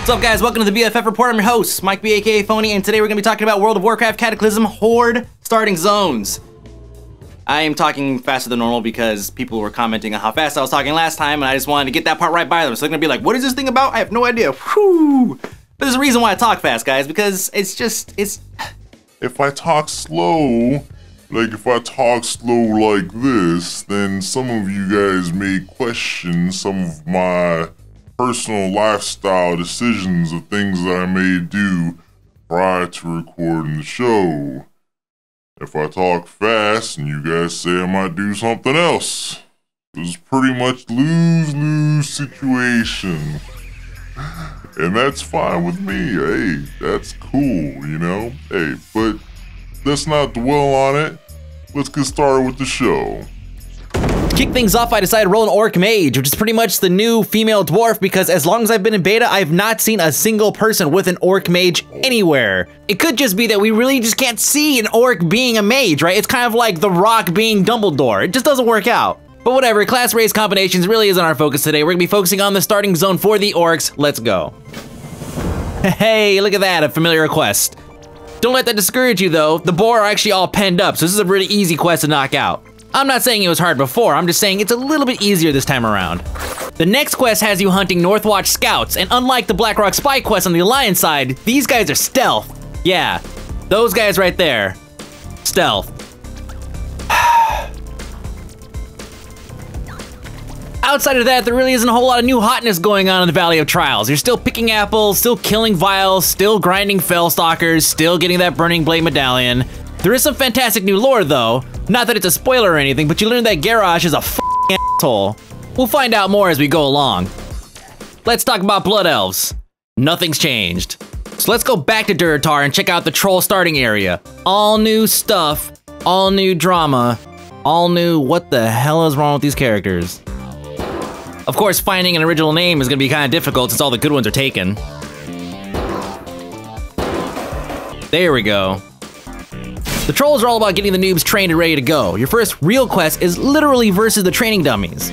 What's up, guys? Welcome to the BFF Report. I'm your host, Mike B, aka Phony, and today we're going to be talking about World of Warcraft Cataclysm Horde starting zones. I am talking faster than normal because people were commenting on how fast I was talking last time, and I just wanted to get that part right by them. So they're going to be like, what is this thing about? I have no idea. Whew. But there's a reason why I talk fast, guys, because it's... If I talk slow, if I talk slow like this, then some of you guys may question some of my personal lifestyle decisions of things that I may do prior to recording the show. If I talk fast and you guys say I might do something else, it's pretty much lose-lose situation. And that's fine with me. Hey, that's cool, you know? Hey, but let's not dwell on it. Let's get started with the show. To kick things off, I decided to roll an Orc Mage, which is pretty much the new female dwarf, because as long as I've been in beta, I've not seen a single person with an Orc Mage anywhere. It could just be that we really just can't see an Orc being a mage, right? It's kind of like The Rock being Dumbledore. It just doesn't work out. But whatever, class race combinations really isn't our focus today. We're gonna be focusing on the starting zone for the Orcs. Let's go. Hey, look at that, a familiar quest. Don't let that discourage you though. The boar are actually all penned up, so this is a really easy quest to knock out. I'm not saying it was hard before, I'm just saying it's a little bit easier this time around. The next quest has you hunting Northwatch scouts, and unlike the Blackrock spy quest on the Alliance side, these guys are stealth. Yeah, those guys right there, stealth. Outside of that, there really isn't a whole lot of new hotness going on in the Valley of Trials. You're still picking apples, still killing vials, still grinding Fellstalkers, still getting that Burning Blade medallion. There is some fantastic new lore though. Not that it's a spoiler or anything, but you learn that Garrosh is a f***ing asshole. We'll find out more as we go along. Let's talk about Blood Elves. Nothing's changed. So let's go back to Durotar and check out the troll starting area. All new stuff, all new drama, all new what the hell is wrong with these characters? Of course, finding an original name is gonna be kind of difficult since all the good ones are taken. There we go. The trolls are all about getting the noobs trained and ready to go. Your first real quest is literally versus the training dummies.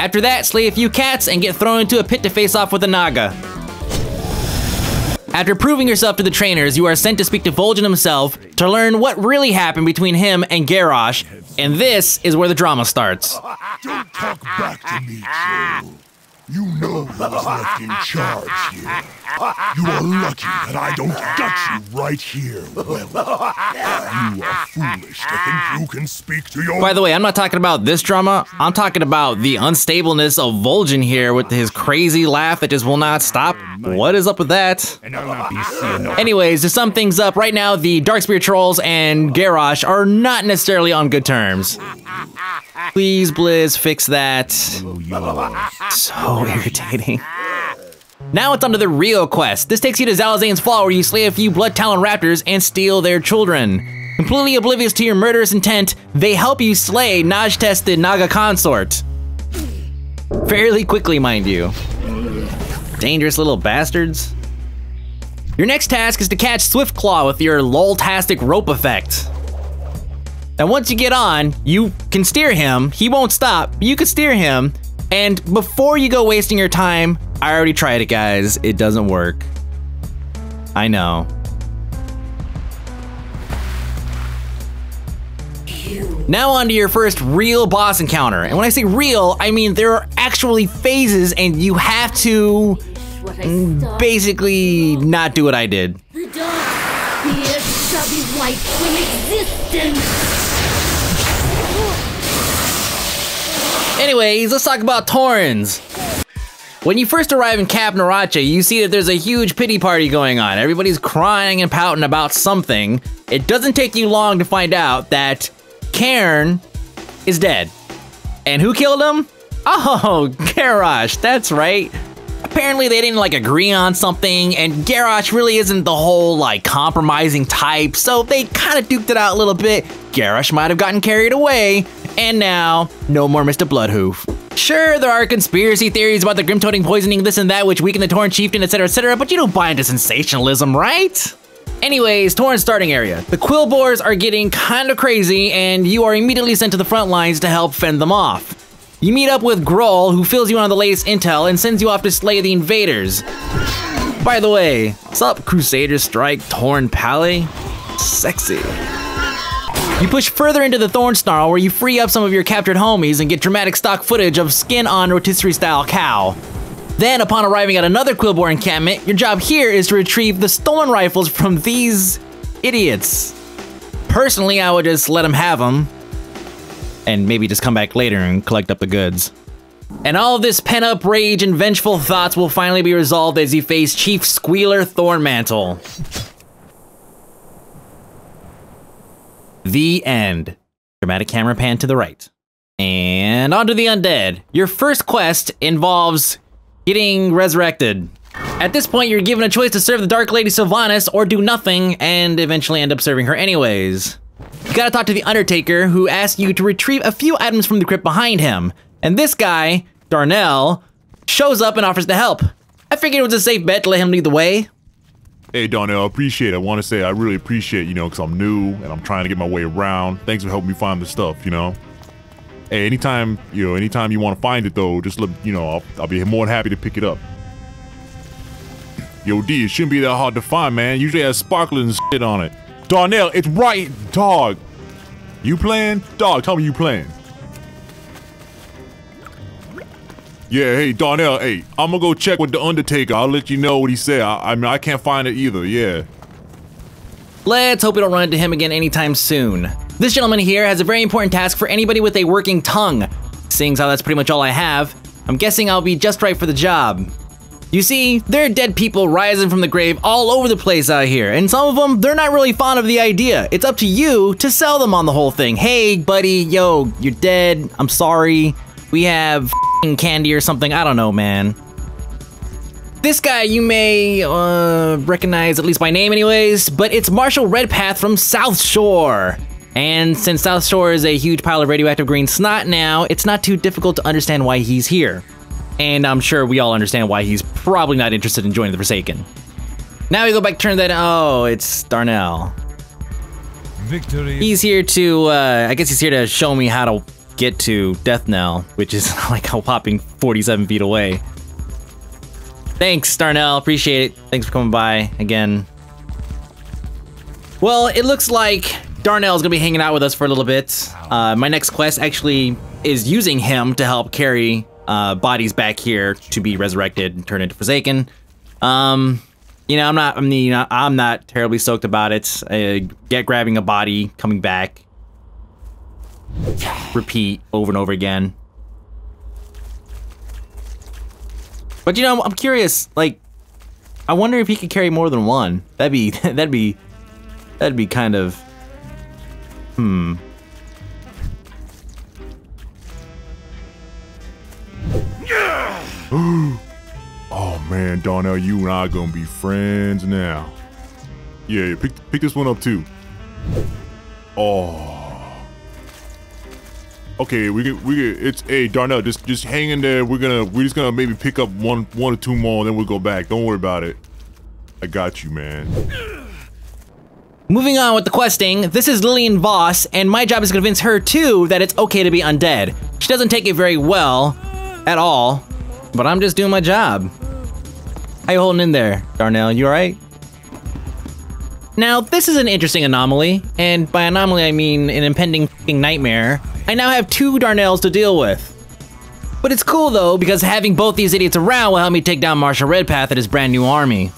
After that, slay a few cats and get thrown into a pit to face off with a Naga. After proving yourself to the trainers, you are sent to speak to Vol'jin himself to learn what really happened between him and Garrosh, and this is where the drama starts. Don't talk back to me, troll. You know who's left in charge here. You are lucky that I don't got you right here, Well. You are foolish to think you can speak to your— By the way, I'm not talking about this drama. I'm talking about the unstableness of Vol'jin here with his crazy laugh that just will not stop. What is up with that? Anyways, to sum things up, right now the Darkspear trolls and Garrosh are not necessarily on good terms. Please, Blizz, fix that. So irritating. Now it's onto the real quest. This takes you to Zalazane's Fall, where you slay a few Blood Talon Raptors and steal their children. Completely oblivious to your murderous intent, they help you slay Najtest the Naga consort. Fairly quickly, mind you. Dangerous little bastards. Your next task is to catch Swiftclaw with your lol-tastic rope effect. Now once you get on, you can steer him. He won't stop, but you can steer him. And before you go wasting your time, I already tried it, guys. It doesn't work. I know. Now on to your first real boss encounter. And when I say real, I mean there are actually phases and you have to basically not do what I did. The dark sphere shall be wiped from existence. Anyways, let's talk about Taurens. When you first arrive in Cap Naracha, you see that there's a huge pity party going on. Everybody's crying and pouting about something. It doesn't take you long to find out that Cairn is dead. And who killed him? Oh, Garrosh, that's right. Apparently they didn't agree on something, and Garrosh really isn't the whole compromising type, so they kind of duked it out a little bit. Garrosh might have gotten carried away, and now, no more Mr. Bloodhoof. Sure, there are conspiracy theories about the Grim-toting poisoning this and that which weaken the Tauren chieftain, etc., but you don't buy into sensationalism, right? Anyways, Tauren's starting area. The Quillboars are getting kind of crazy, and you are immediately sent to the front lines to help fend them off. You meet up with Groll, who fills you on the latest intel and sends you off to slay the invaders. By the way, what's up, Crusader Strike Torn Pally? Sexy. You push further into the Thorn Snarl where you free up some of your captured homies and get dramatic stock footage of skin-on rotisserie style cow. Then, upon arriving at another Quillbore encampment, your job here is to retrieve the stolen rifles from these idiots. Personally, I would just let them have them, and maybe just come back later and collect up the goods. And all of this pent-up rage and vengeful thoughts will finally be resolved as you face Chief Squealer Thornmantle. The end. Dramatic camera pan to the right. And on to the undead. Your first quest involves getting resurrected. At this point, you're given a choice to serve the Dark Lady Sylvanas or do nothing and eventually end up serving her anyways. You gotta talk to the Undertaker, who asks you to retrieve a few items from the crypt behind him. And this guy, Darnell, shows up and offers to help. I figured it was a safe bet to let him lead the way. Hey Darnell, I appreciate it. I want to say I really appreciate, you know, because I'm new and I'm trying to get my way around. Thanks for helping me find the stuff, you know. Hey, anytime you want to find it though, just let, you know, I'll be more than happy to pick it up. Yo, D, it shouldn't be that hard to find, man. Usually it has sparkling shit on it. Darnell, it's right, dog. You playing? Dog, tell me you playing. Yeah, hey, Darnell, hey, I'm gonna go check with the Undertaker. I'll let you know what he said. I mean, I can't find it either, yeah. Let's hope we don't run into him again anytime soon. This gentleman here has a very important task for anybody with a working tongue. Seeing as how that's pretty much all I have, I'm guessing I'll be just right for the job. You see, there are dead people rising from the grave all over the place out here, and some of them, they're not really fond of the idea. It's up to you to sell them on the whole thing. Hey, buddy, yo, you're dead, I'm sorry. We have candy or something, I don't know, man. This guy you may recognize, at least by name anyways, but it's Marshall Redpath from South Shore. And since South Shore is a huge pile of radioactive green snot now, it's not too difficult to understand why he's here. And I'm sure we all understand why he's probably not interested in joining the Forsaken. Now we go back, turn that, oh, it's Darnell. Victory. He's here to, I guess he's here to show me how to get to Death Knell, which is like a whopping 47 feet away. Thanks, Darnell, appreciate it. Thanks for coming by again. Well, it looks like Darnell's gonna be hanging out with us for a little bit. My next quest actually is using him to help carry bodies back here to be resurrected and turned into Forsaken. You know, I'm not terribly stoked about it. Grabbing a body, coming back, repeat over and over again. But you know, I'm curious. Like, I wonder if he could carry more than one. That'd be kind of. Oh man, Darnell, you and I are gonna be friends now. Yeah, pick this one up too. Oh. Okay, it's, hey Darnell, just hang in there. We're just gonna maybe pick up one or two more, and then we'll go back. Don't worry about it. I got you, man. Moving on with the questing, this is Lillian Voss, and my job is to convince her too that it's okay to be undead. She doesn't take it very well, at all, but I'm just doing my job. How you holding in there, Darnell? You alright? Now, this is an interesting anomaly, and by anomaly I mean an impending f***ing nightmare. I now have two Darnells to deal with. But it's cool though, because having both these idiots around will help me take down Marshall Redpath and his brand new army.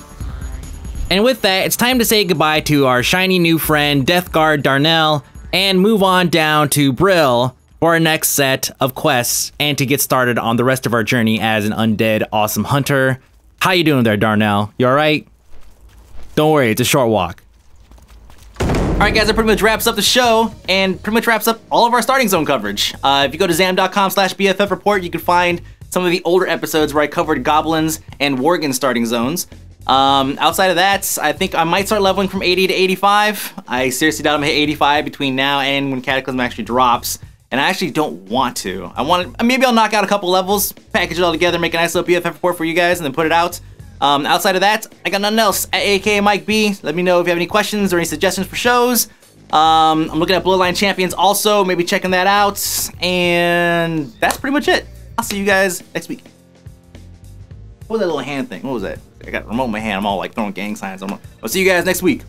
And with that, it's time to say goodbye to our shiny new friend, Death Guard Darnell, and move on down to Brill for our next set of quests, and to get started on the rest of our journey as an undead awesome hunter. How you doing there, Darnell? You alright? Don't worry, it's a short walk. Alright guys, that pretty much wraps up the show, and pretty much wraps up all of our starting zone coverage. If you go to zam.com/BFF report, you can find some of the older episodes where I covered goblins and worgen starting zones. Outside of that, I think I might start leveling from 80 to 85. I seriously doubt I'm gonna hit 85 between now and when Cataclysm actually drops. And I actually don't want to. Maybe I'll knock out a couple levels, package it all together, make a nice little BFF report for you guys, and then put it out. Outside of that, I got nothing else. At AKA Mike B. Let me know if you have any questions or any suggestions for shows. I'm looking at Bloodline Champions also, maybe checking that out. And that's pretty much it. I'll see you guys next week. What was that little hand thing? What was that? I got a remote in my hand. I'm all like throwing gang signs. I'll see you guys next week.